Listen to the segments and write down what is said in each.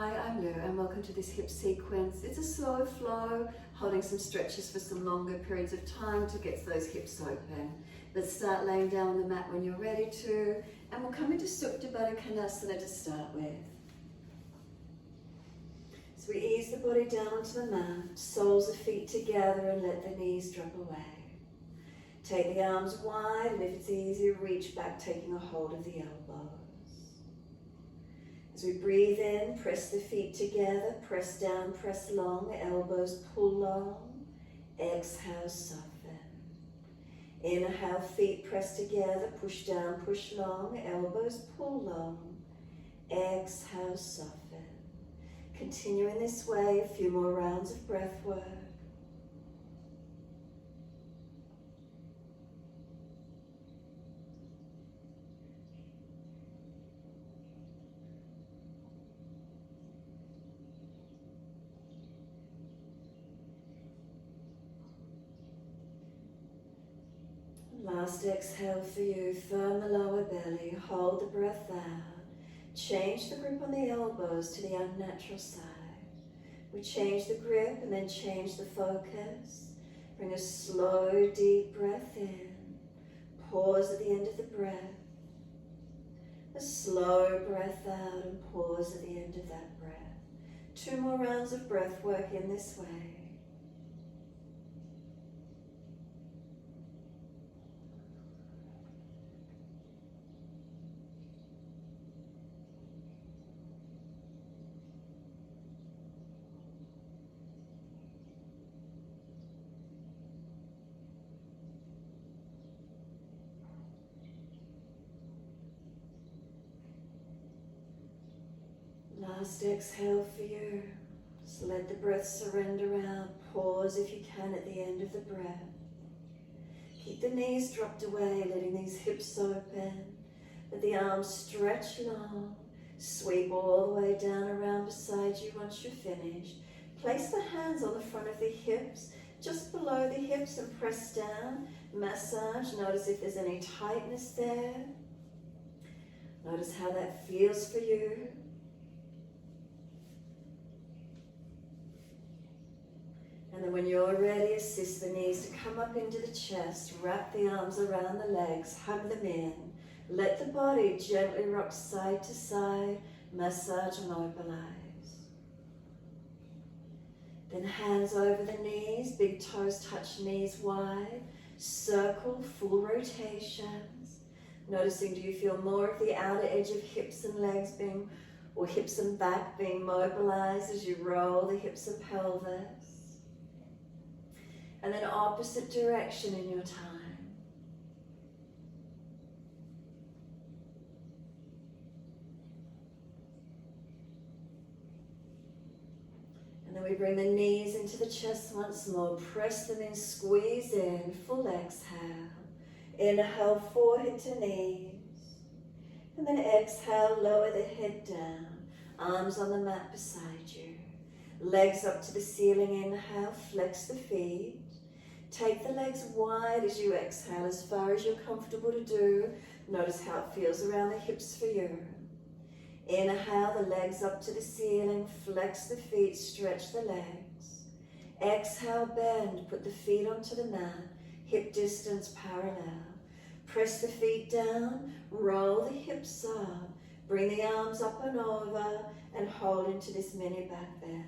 Hi, I'm Lou and welcome to this hip sequence. It's a slow flow, holding some stretches for some longer periods of time to get those hips open. Let's start laying down on the mat when you're ready to, and we'll come into Supta Baddha Konasana to start with. So we ease the body down onto the mat, soles of feet together and let the knees drop away. Take the arms wide, and if it's easier, reach back, taking a hold of the elbows. As we breathe in, press the feet together, press down, press long, elbows pull long. Exhale, soften. Inhale, feet press together, push down, push long, elbows pull long. Exhale, soften. Continue in this way, a few more rounds of breath work. Last exhale for you, firm the lower belly, hold the breath out. Change the grip on the elbows to the unnatural side. We change the grip and then change the focus. Bring a slow, deep breath in. Pause at the end of the breath. A slow breath out and pause at the end of that breath. 2 more rounds of breath work in this way. Last exhale for you. Just let the breath surrender out. Pause if you can at the end of the breath. Keep the knees dropped away, letting these hips open. Let the arms stretch long. Sweep all the way down around beside you once you're finished. Place the hands on the front of the hips, just below the hips, and press down. Massage. Notice if there's any tightness there. Notice how that feels for you. And then when you're ready, assist the knees to come up into the chest, wrap the arms around the legs, hug them in. Let the body gently rock side to side, massage and mobilize. Then hands over the knees, big toes touch knees wide, circle, full rotations. Noticing, do you feel more of the outer edge of hips and legs being, or hips and back being mobilized as you roll the hips and pelvis? And then opposite direction in your time. And then we bring the knees into the chest once more. Press them in, squeeze in, full exhale. Inhale, forehead to knees. And then exhale, lower the head down. Arms on the mat beside you. Legs up to the ceiling, inhale, flex the feet. Take the legs wide as you exhale, as far as you're comfortable to do. Notice how it feels around the hips for you. Inhale, the legs up to the ceiling, flex the feet, stretch the legs. Exhale, bend, put the feet onto the mat, hip distance parallel. Press the feet down, roll the hips up, bring the arms up and over, and hold into this mini back bend.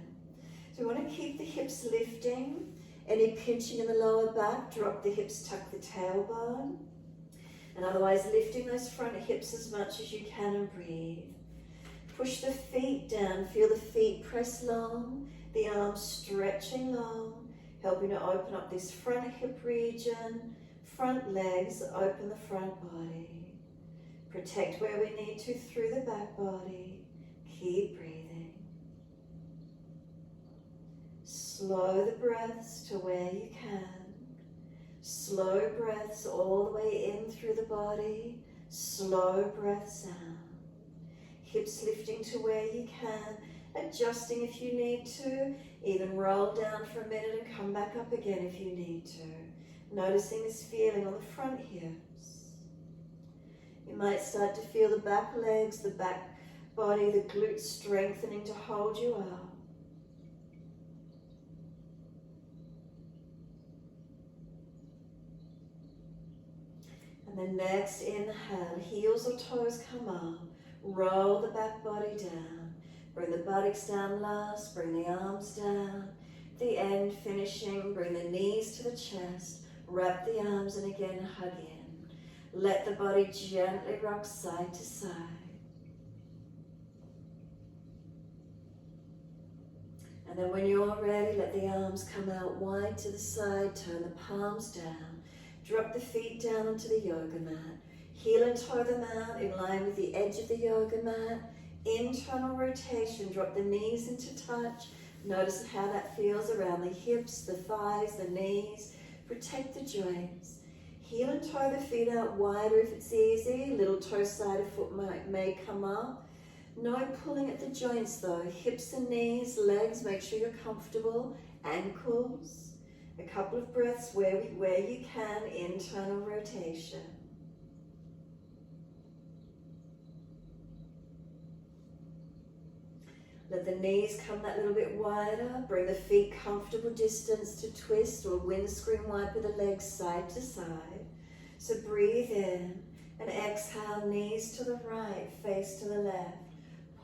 So we want to keep the hips lifting. Any pinching in the lower back, drop the hips, tuck the tailbone. And otherwise lifting those front hips as much as you can and breathe. Push the feet down, feel the feet press long, the arms stretching long, helping to open up this front hip region, front legs, open the front body. Protect where we need to through the back body. Keep breathing. Slow the breaths to where you can. Slow breaths all the way in through the body. Slow breaths out. Hips lifting to where you can. Adjusting if you need to. Even roll down for a minute and come back up again if you need to. Noticing this feeling on the front hips. You might start to feel the back legs, the back body, the glutes strengthening to hold you up. And then next inhale, heels or toes come up, roll the back body down, bring the buttocks down last, bring the arms down, the end finishing, bring the knees to the chest, wrap the arms and again hug in. Let the body gently rock side to side. And then when you're ready, let the arms come out wide to the side, turn the palms down, drop the feet down onto the yoga mat, heel and toe them out in line with the edge of the yoga mat, internal rotation, drop the knees into touch, notice how that feels around the hips, the thighs, the knees, protect the joints. Heel and toe the feet out wider if it's easy, little toe side of foot may come up. No pulling at the joints though, hips and knees, legs, make sure you're comfortable, ankles. A couple of breaths where you can, internal rotation. Let the knees come that little bit wider, bring the feet comfortable distance to twist or windscreen wiper the legs side to side. So breathe in and exhale, knees to the right, face to the left.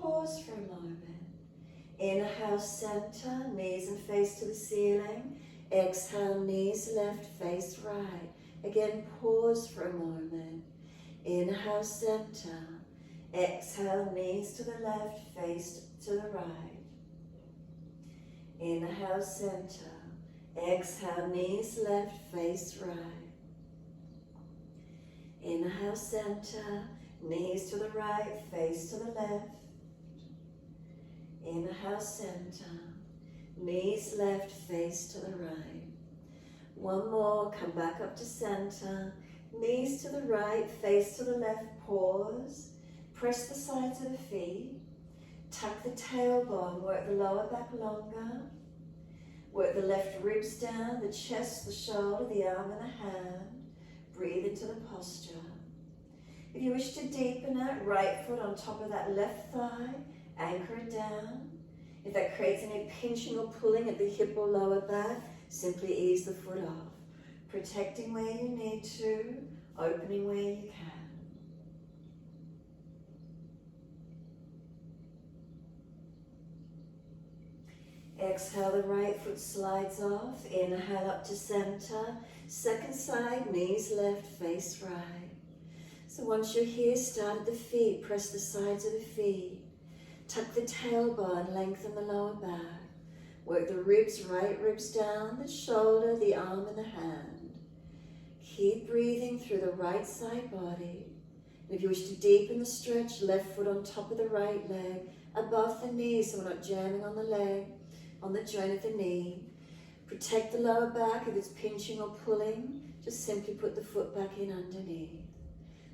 Pause for a moment. Inhale, center, knees and face to the ceiling. Exhale, knees left, face right. Again, pause for a moment. Inhale, center. Exhale, knees to the left, face to the right. Inhale, center. Exhale, knees left, face right. Inhale, center. Knees to the right, face to the left. Inhale, center. Knees left, face to the right. One more, come back up to center. Knees to the right, face to the left, pause. Press the sides of the feet. Tuck the tailbone, work the lower back longer. Work the left ribs down, the chest, the shoulder, the arm and the hand. Breathe into the posture. If you wish to deepen it, right foot on top of that left thigh, anchor it down. If that creates any pinching or pulling at the hip or lower back, simply ease the foot off. Protecting where you need to, opening where you can. Exhale, the right foot slides off. Inhale up to center. Second side, knees left, face right. So once you're here, start at the feet. Press the sides of the feet. Tuck the tailbone, lengthen the lower back. Work the ribs, right ribs down, the shoulder, the arm and the hand. Keep breathing through the right side body. And if you wish to deepen the stretch, left foot on top of the right leg, above the knee so we're not jamming on the leg, on the joint of the knee. Protect the lower back. If it's pinching or pulling, just simply put the foot back in underneath.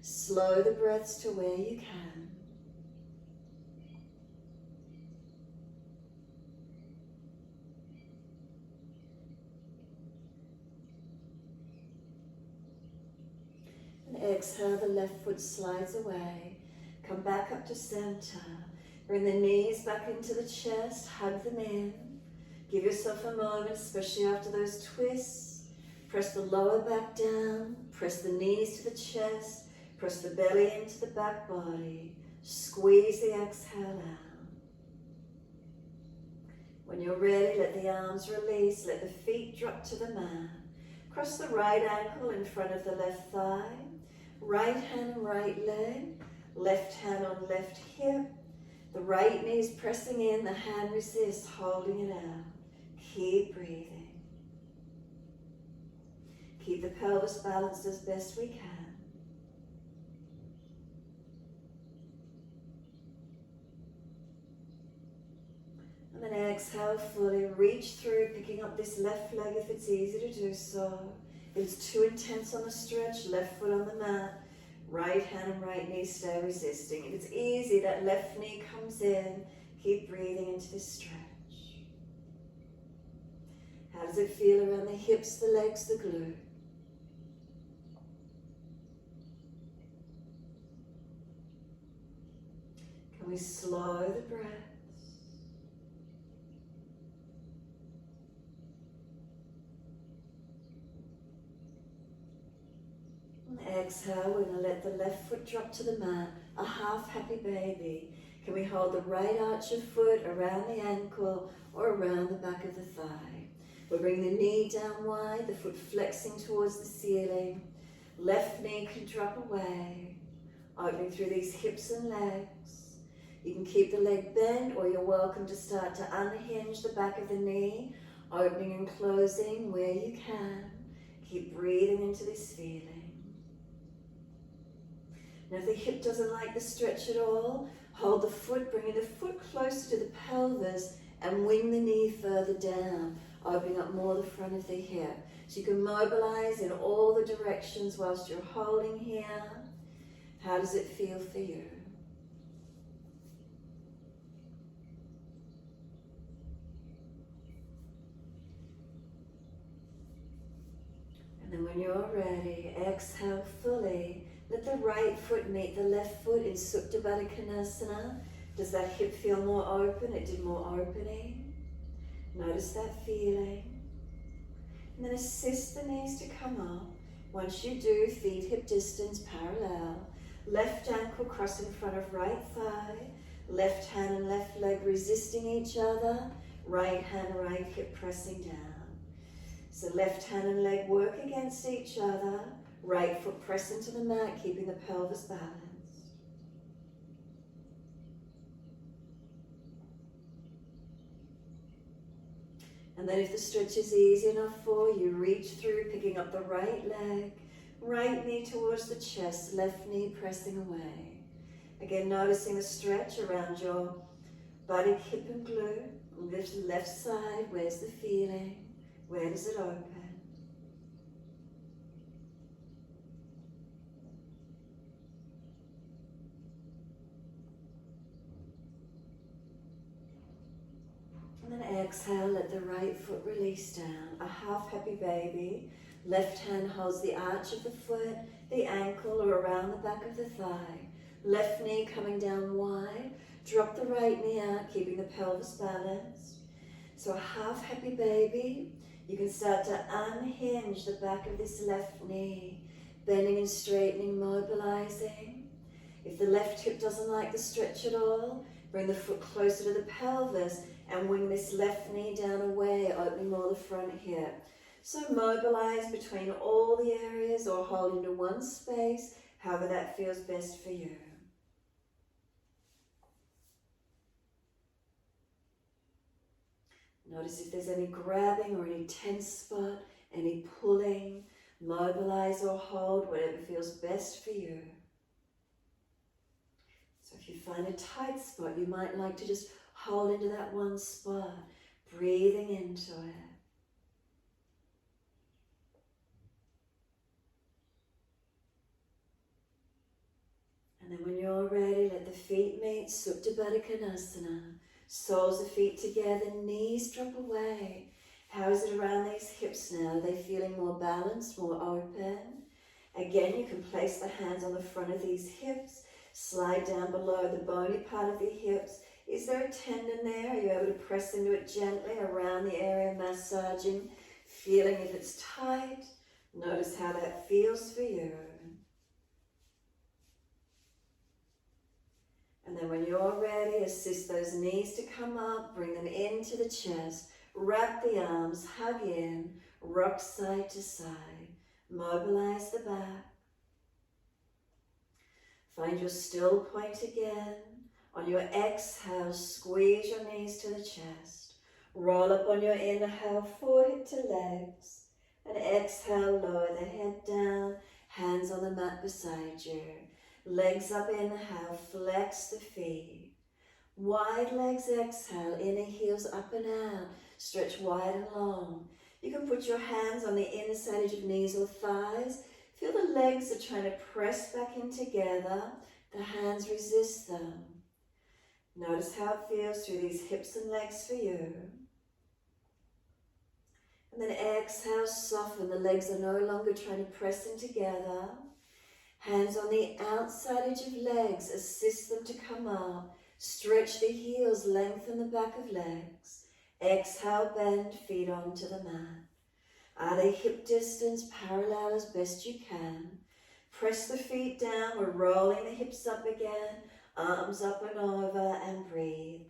Slow the breaths to where you can. And exhale, the left foot slides away. Come back up to center. Bring the knees back into the chest, hug them in. Give yourself a moment, especially after those twists. Press the lower back down, press the knees to the chest, press the belly into the back body. Squeeze the exhale out. When you're ready, let the arms release, let the feet drop to the mat. Cross the right ankle in front of the left thigh. Right hand and right leg, left hand on left hip. The right knee is pressing in, the hand resists, holding it out. Keep breathing. Keep the pelvis balanced as best we can. And then exhale fully, reach through, picking up this left leg if it's easy to do so. If it's too intense on the stretch, left foot on the mat. Right hand and right knee stay resisting. If it's easy, that left knee comes in. Keep breathing into this stretch. How does it feel around the hips, the legs, the glute? Can we slow the breath. And exhale, we're going to let the left foot drop to the mat, a half happy baby. Can we hold the right arch of foot around the ankle or around the back of the thigh? We'll bring the knee down wide, the foot flexing towards the ceiling. Left knee can drop away, opening through these hips and legs. You can keep the leg bent, or you're welcome to start to unhinge the back of the knee, opening and closing where you can. Keep breathing into this feeling. Now if the hip doesn't like the stretch at all, hold the foot, bringing the foot closer to the pelvis and wing the knee further down, opening up more the front of the hip. So you can mobilize in all the directions whilst you're holding here. How does it feel for you? And then when you're ready, exhale fully. Let the right foot meet the left foot in Supta Baddha Konasana. Does that hip feel more open? It did more opening. Notice that feeling. And then assist the knees to come up. Once you do, feet hip distance parallel. Left ankle cross in front of right thigh. Left hand and left leg resisting each other. Right hand, right hip pressing down. So left hand and leg work against each other. Right foot press into the mat, keeping the pelvis balanced. And then if the stretch is easy enough for you, reach through, picking up the right leg, right knee towards the chest, left knee pressing away. Again, noticing the stretch around your body, hip and glute. Lift the left side, where's the feeling? Where does it open? And then exhale, let the right foot release down, a half happy baby. Left hand holds the arch of the foot, the ankle or around the back of the thigh. Left knee coming down wide, drop the right knee out, keeping the pelvis balanced. So a half happy baby, you can start to unhinge the back of this left knee, bending and straightening, mobilizing. If the left hip doesn't like the stretch at all, bring the foot closer to the pelvis and wing this left knee down away, opening more the front hip. So mobilize between all the areas or hold into one space, however that feels best for you. Notice if there's any grabbing or any tense spot, any pulling. Mobilize or hold, whatever feels best for you. So if you find a tight spot, you might like to just hold into that one spot, breathing into it. And then when you're ready, let the feet meet, Supta Baddha Konasana. Soles of feet together, knees drop away. How is it around these hips now? Are they feeling more balanced, more open? Again, you can place the hands on the front of these hips, slide down below the bony part of the hips. Is there a tendon there? Are you able to press into it gently around the area, massaging, feeling if it's tight? Notice how that feels for you. And then when you're ready, assist those knees to come up, bring them into the chest, wrap the arms, hug in, rock side to side, mobilize the back. Find your still point again. On your exhale, squeeze your knees to the chest. Roll up on your inhale, forehead to legs. And exhale, lower the head down, hands on the mat beside you. Legs up, inhale, flex the feet. Wide legs, exhale, inner heels up and out. Stretch wide and long. You can put your hands on the inner side edge of knees or thighs. Feel the legs are trying to press back in together. The hands resist them. Notice how it feels through these hips and legs for you. And then exhale, soften. The legs are no longer trying to press in together. Hands on the outside edge of legs, assist them to come up. Stretch the heels, lengthen the back of legs. Exhale, bend, feet onto the mat. Are they hip distance parallel as best you can? Press the feet down, we're rolling the hips up again, arms up and over, and breathe.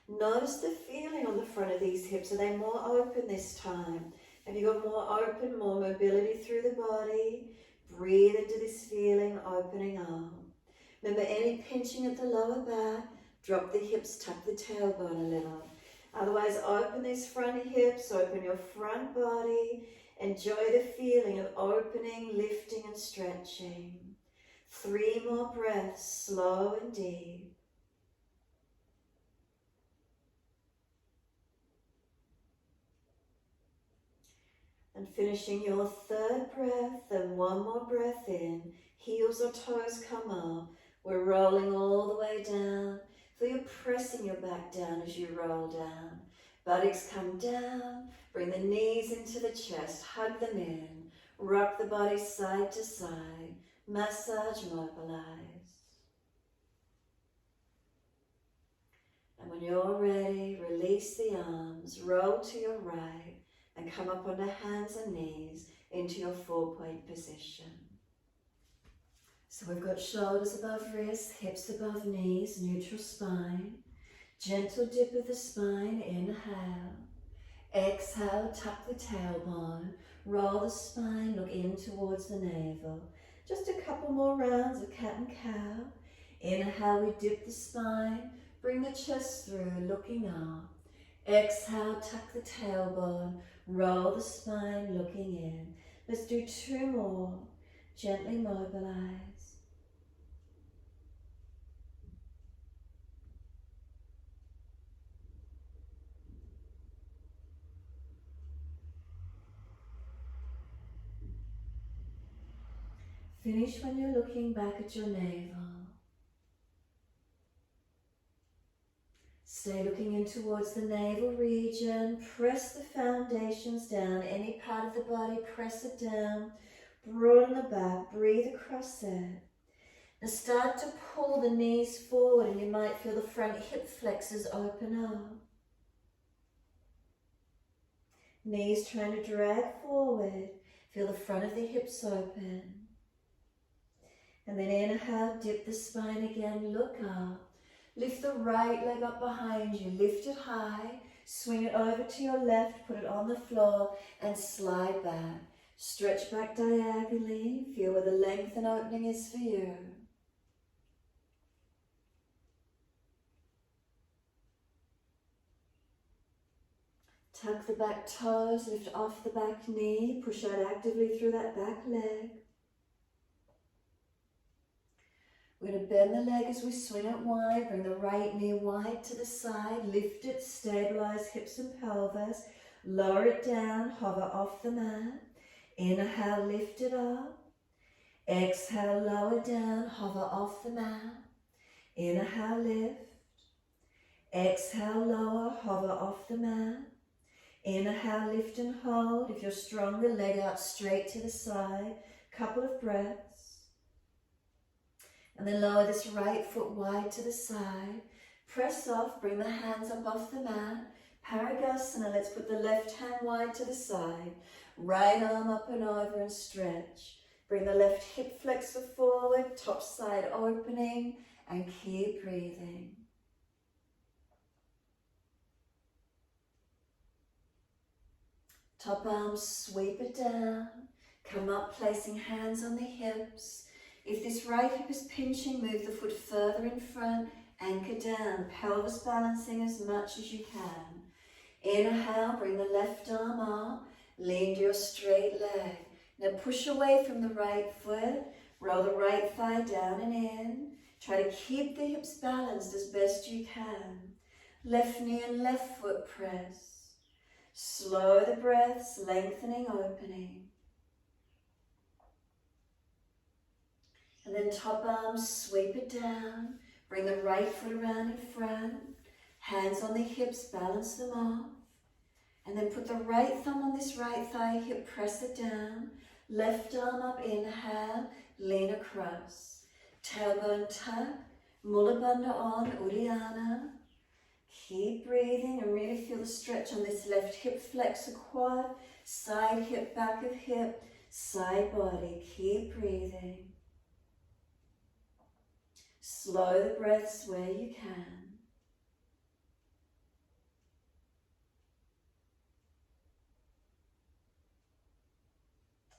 Notice the feeling on the front of these hips. Are they more open this time? Have you got more open, more mobility through the body? Breathe into this feeling, opening up. Remember, any pinching at the lower back, drop the hips, tuck the tailbone a little. Otherwise, open these front hips, open your front body. Enjoy the feeling of opening, lifting, and stretching. 3 more breaths, slow and deep. And finishing your 3rd breath, and 1 more breath in. Heels or toes come up. We're rolling all the way down. Feel you pressing your back down as you roll down. Buttocks come down. Bring the knees into the chest. Hug them in. Rock the body side to side. Massage, mobilize. And when you're ready, release the arms. Roll to your right. And come up onto hands and knees into your 4-point position. So we've got shoulders above wrists, hips above knees, neutral spine. Gentle dip of the spine, inhale. Exhale, tuck the tailbone. Roll the spine, look in towards the navel. Just a couple more rounds of cat and cow. Inhale, we dip the spine. Bring the chest through, looking up. Exhale, tuck the tailbone. Roll the spine, looking in. Let's do 2 more. Gently mobilize. Finish when you're looking back at your navel. Stay looking in towards the navel region. Press the foundations down. Any part of the body, press it down. Broaden the back. Breathe across it. Now start to pull the knees forward, and you might feel the front hip flexors open up. Knees trying to drag forward. Feel the front of the hips open. And then inhale, dip the spine again, look up. Lift the right leg up behind you, lift it high, swing it over to your left, put it on the floor, and slide back. Stretch back diagonally, feel where the length and opening is for you. Tuck the back toes, lift off the back knee, push out actively through that back leg. We're going to bend the leg as we swing it wide, bring the right knee wide to the side, lift it, stabilize hips and pelvis, lower it down, hover off the mat. Inhale, lift it up. Exhale, lower down, hover off the mat. Inhale, lift. Exhale, lower, hover off the mat. Inhale, lift and hold. If you're stronger, leg out straight to the side. Couple of breaths. And then lower this right foot wide to the side. Press off, bring the hands up off the mat. Parigasana, let's put the left hand wide to the side. Right arm up and over and stretch. Bring the left hip flexor forward, top side opening, and keep breathing. Top arm, sweep it down. Come up, placing hands on the hips. If this right hip is pinching, move the foot further in front, anchor down, pelvis balancing as much as you can. Inhale, bring the left arm up, lean to your straight leg. Now push away from the right foot, roll the right thigh down and in. Try to keep the hips balanced as best you can. Left knee and left foot press. Slow the breaths, lengthening, opening. And then top arm, sweep it down. Bring the right foot around in front. Hands on the hips, balance them off. And then put the right thumb on this right thigh, hip, press it down. Left arm up, inhale, lean across. Tailbone tuck, Mula Bandha on, Uddiyana. Keep breathing and really feel the stretch on this left hip flexor quad, side hip, back of hip, side body. Keep breathing. Slow the breaths where you can.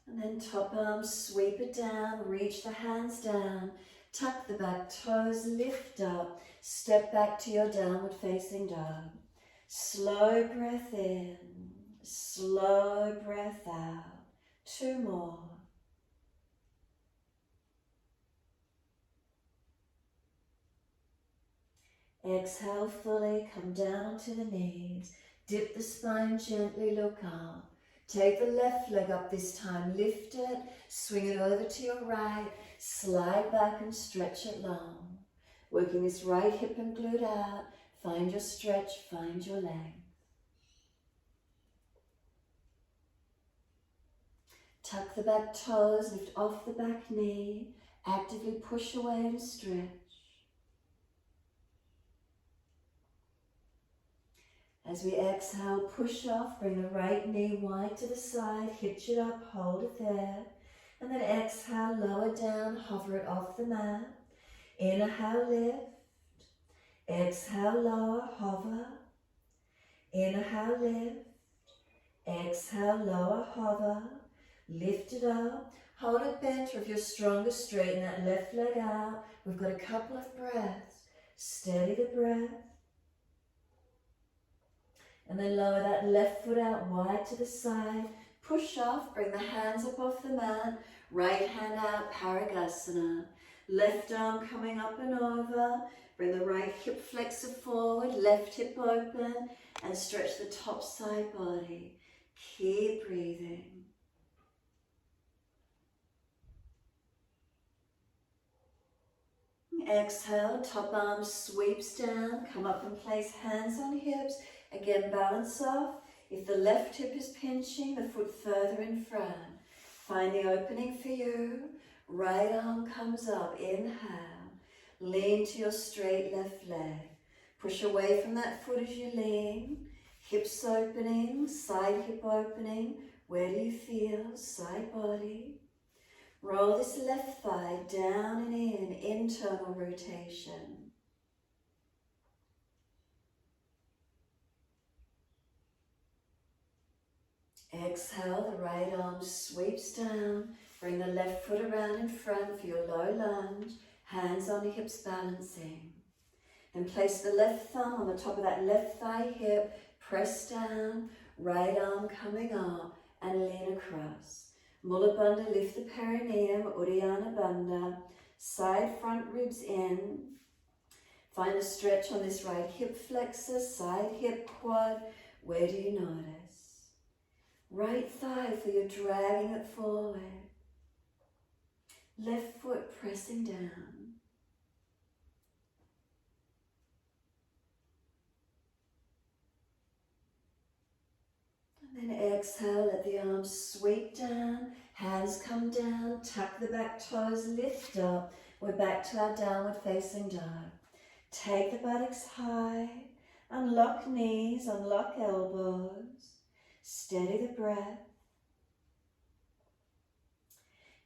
And then top arm, sweep it down, reach the hands down, tuck the back toes, lift up, step back to your downward facing dog. Slow breath in, slow breath out. 2 more. Exhale fully, come down to the knees. Dip the spine gently, look up. Take the left leg up this time, lift it, swing it over to your right, slide back and stretch it long. Working this right hip and glute out, find your stretch, find your length. Tuck the back toes, lift off the back knee, actively push away and stretch. As we exhale, push off, bring the right knee wide to the side, hitch it up, hold it there. And then exhale, lower down, hover it off the mat. Inhale, lift. Exhale, lower, hover. Inhale, lift. Exhale, lower, hover. Lift it up. Hold it bent, or if you're stronger, straighten that left leg out. We've got a couple of breaths. Steady the breath. And then lower that left foot out wide to the side. Push off, bring the hands up off the mat. Right hand out, Parigasana. Left arm coming up and over. Bring the right hip flexor forward, left hip open, and stretch the top side body. Keep breathing. Exhale, top arm sweeps down. Come up and place hands on hips. Again, balance off. If the left hip is pinching, the foot further in front. Find the opening for you. Right arm comes up. Inhale. Lean to your straight left leg. Push away from that foot as you lean. Hips opening, side hip opening. Where do you feel? Side body. Roll this left thigh down and in, internal rotation. Exhale, the right arm sweeps down. Bring the left foot around in front for your low lunge. Hands on the hips balancing. Then place the left thumb on the top of that left thigh hip. Press down, right arm coming up and lean across. Mula Bandha, lift the perineum, Uddiyana Bandha. Side front ribs in. Find a stretch on this right hip flexor, side hip quad. Where do you notice? Right thigh, for you're dragging it forward. Left foot pressing down. And then exhale, let the arms sweep down, hands come down, tuck the back toes, lift up. We're back to our downward facing dog. Take the buttocks high, unlock knees, unlock elbows. Steady the breath.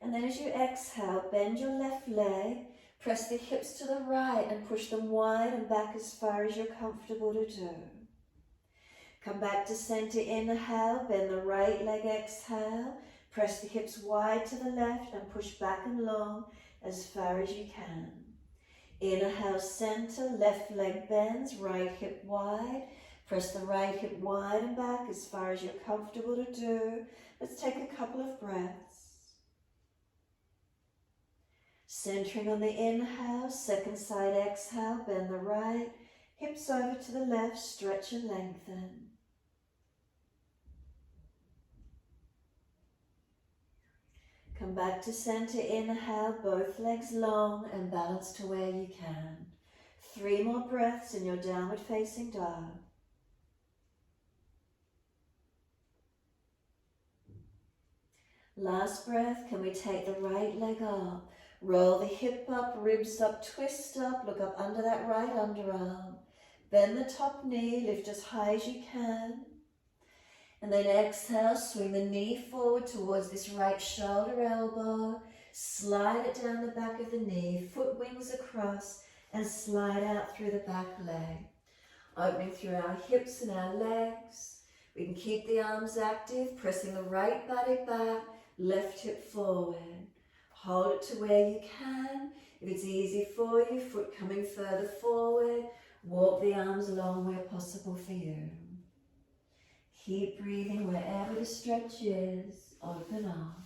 And then as you exhale, bend your left leg, press the hips to the right and push them wide and back as far as you're comfortable to do. Come back to center, inhale, bend the right leg, exhale, press the hips wide to the left and push back and long as far as you can. Inhale, center, left leg bends, right hip wide. Press the right hip wide and back as far as you're comfortable to do. Let's take a couple of breaths. Centering on the inhale, second side exhale, bend the right, hips over to the left, stretch and lengthen. Come back to center, inhale, both legs long and balance to where you can. 3 more breaths in your downward facing dog. Last breath, can we take the right leg up? Roll the hip up, ribs up, twist up, look up under that right underarm. Bend the top knee, lift as high as you can. And then exhale, swing the knee forward towards this right shoulder, elbow. Slide it down the back of the knee, foot wings across, and slide out through the back leg. Opening through our hips and our legs. We can keep the arms active, pressing the right buttock back, left hip forward. Hold it to where you can. If it's easy for you, foot coming further forward, walk the arms along where possible for you. Keep breathing wherever the stretch is. Open up.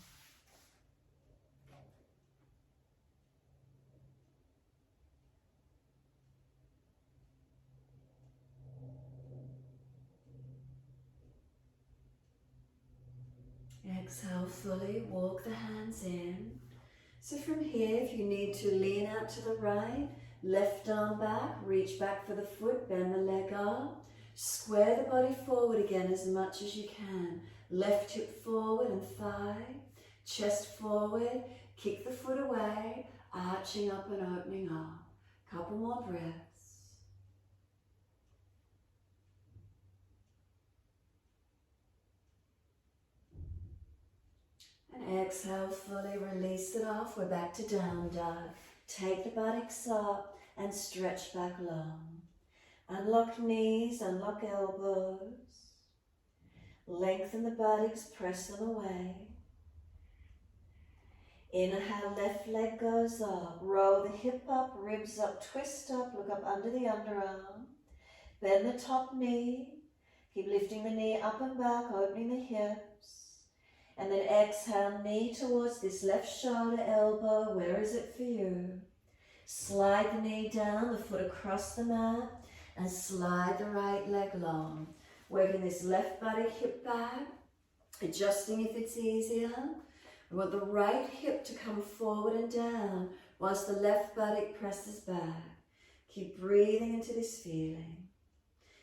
Exhale fully, walk the hands in. So from here, if you need to lean out to the right, left arm back, reach back for the foot, bend the leg up. Square the body forward again as much as you can. Left hip forward and thigh, chest forward, kick the foot away, arching up and opening up. Couple more breaths. And exhale, fully release it off. We're back to down dog. Take the buttocks up and stretch back long. Unlock knees, unlock elbows. Lengthen the buttocks, press them away. Inhale, left leg goes up. Roll the hip up, ribs up, twist up, look up under the underarm. Bend the top knee. Keep lifting the knee up and back, opening the hips. And then exhale, knee towards this left shoulder, elbow. Where is it for you? Slide the knee down, the foot across the mat, and slide the right leg long. Working this left buttock hip back, adjusting if it's easier. We want the right hip to come forward and down whilst the left buttock presses back. Keep breathing into this feeling.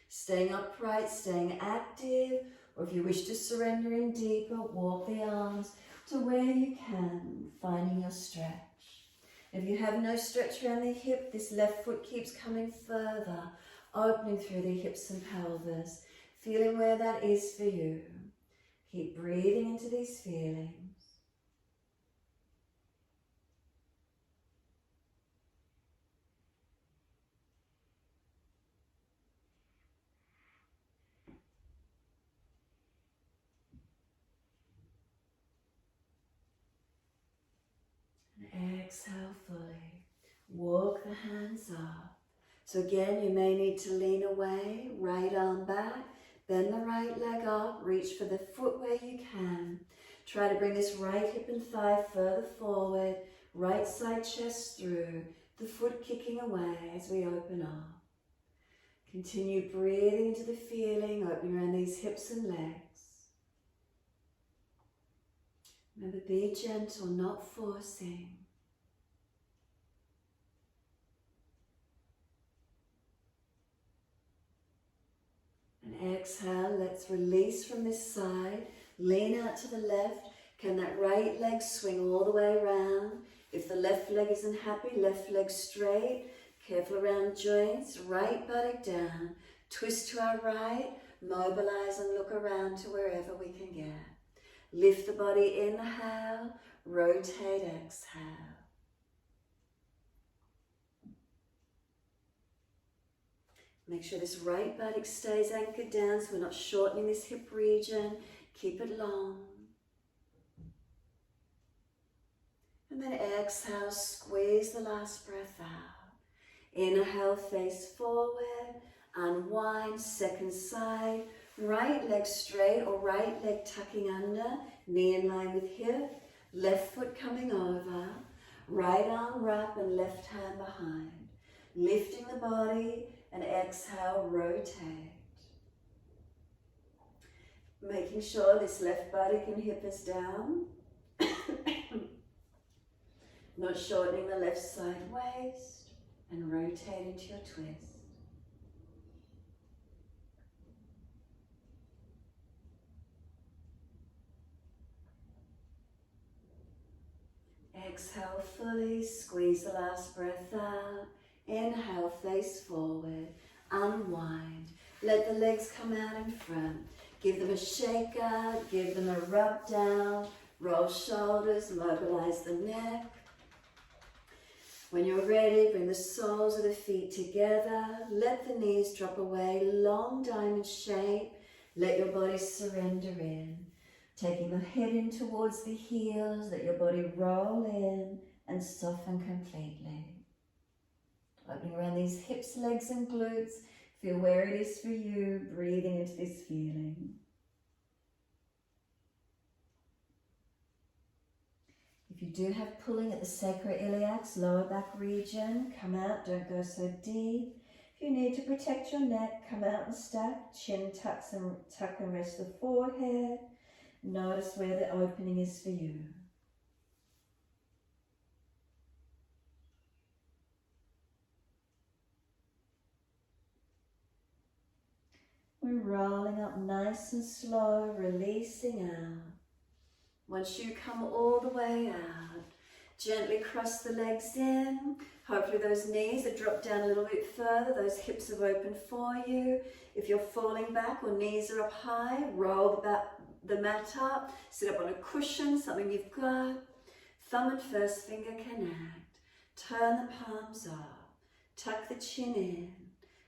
Staying upright, staying active, or if you wish to surrender in deeper, walk the arms to where you can, finding your stretch. If you have no stretch around the hip, this left foot keeps coming further, opening through the hips and pelvis, feeling where that is for you. Keep breathing into these feelings. And exhale fully. Walk the hands up. So again, you may need to lean away, right arm back, bend the right leg up, reach for the foot where you can. Try to bring this right hip and thigh further forward, right side chest through, the foot kicking away as we open up. Continue breathing into the feeling, opening around these hips and legs. Remember, be gentle, not forcing. And exhale, let's release from this side. Lean out to the left. Can that right leg swing all the way around? If the left leg isn't happy, left leg straight. Careful around joints, right buttock down. Twist to our right, mobilize and look around to wherever we can get. Lift the body, inhale, rotate, exhale. Make sure this right buttock stays anchored down so we're not shortening this hip region. Keep it long. And then exhale, squeeze the last breath out. Inhale, face forward, unwind, second side. Right leg straight or right leg tucking under, knee in line with hip. Left foot coming over. Right arm wrap and left hand behind. Lifting the body. And exhale, rotate. Making sure this left buttock and hip is down. Not shortening the left side waist. And rotate into your twist. exhale fully, squeeze the last breath out. Inhale, face forward, unwind. Let the legs come out in front. Give them a shake out, give them a rub down. Roll shoulders, mobilize the neck. When you're ready, bring the soles of the feet together. Let the knees drop away, long diamond shape. Let your body surrender in. Taking the head in towards the heels, let your body roll in and soften completely. Opening around these hips, legs and glutes. Feel where it is for you, breathing into this feeling. If you do have pulling at the sacroiliacs, lower back region, come out, don't go so deep. If you need to protect your neck, come out and stack, chin tucks and tuck and rest the forehead. Notice where the opening is for you. We're rolling up nice and slow, releasing out. Once you come all the way out, gently cross the legs in. Hopefully those knees have dropped down a little bit further, those hips have opened for you. If you're falling back or knees are up high, roll the mat up, sit up on a cushion, something you've got. Thumb and first finger connect. Turn the palms up, tuck the chin in,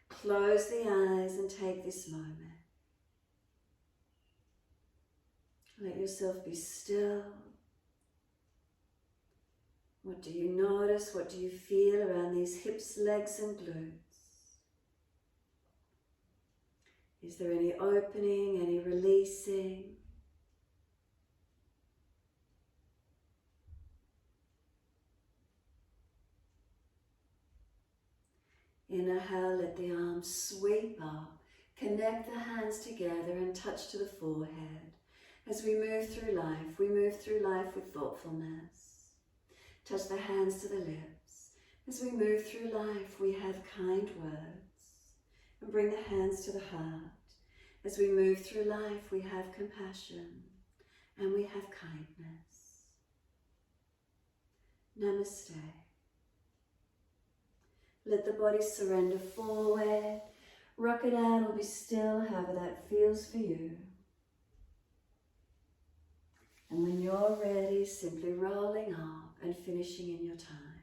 close the eyes and take this moment. Let yourself be still. What do you notice? What do you feel around these hips, legs and glutes? Is there any opening, any releasing? Inhale, let the arms sweep up. Connect the hands together and touch to the forehead. As we move through life with thoughtfulness. Touch the hands to the lips. As we move through life, we have kind words. And bring the hands to the heart. As we move through life, we have compassion and we have kindness. Namaste. Let the body surrender forward. Rock it out or be still, however that feels for you. And when you're ready, simply rolling up and finishing in your time.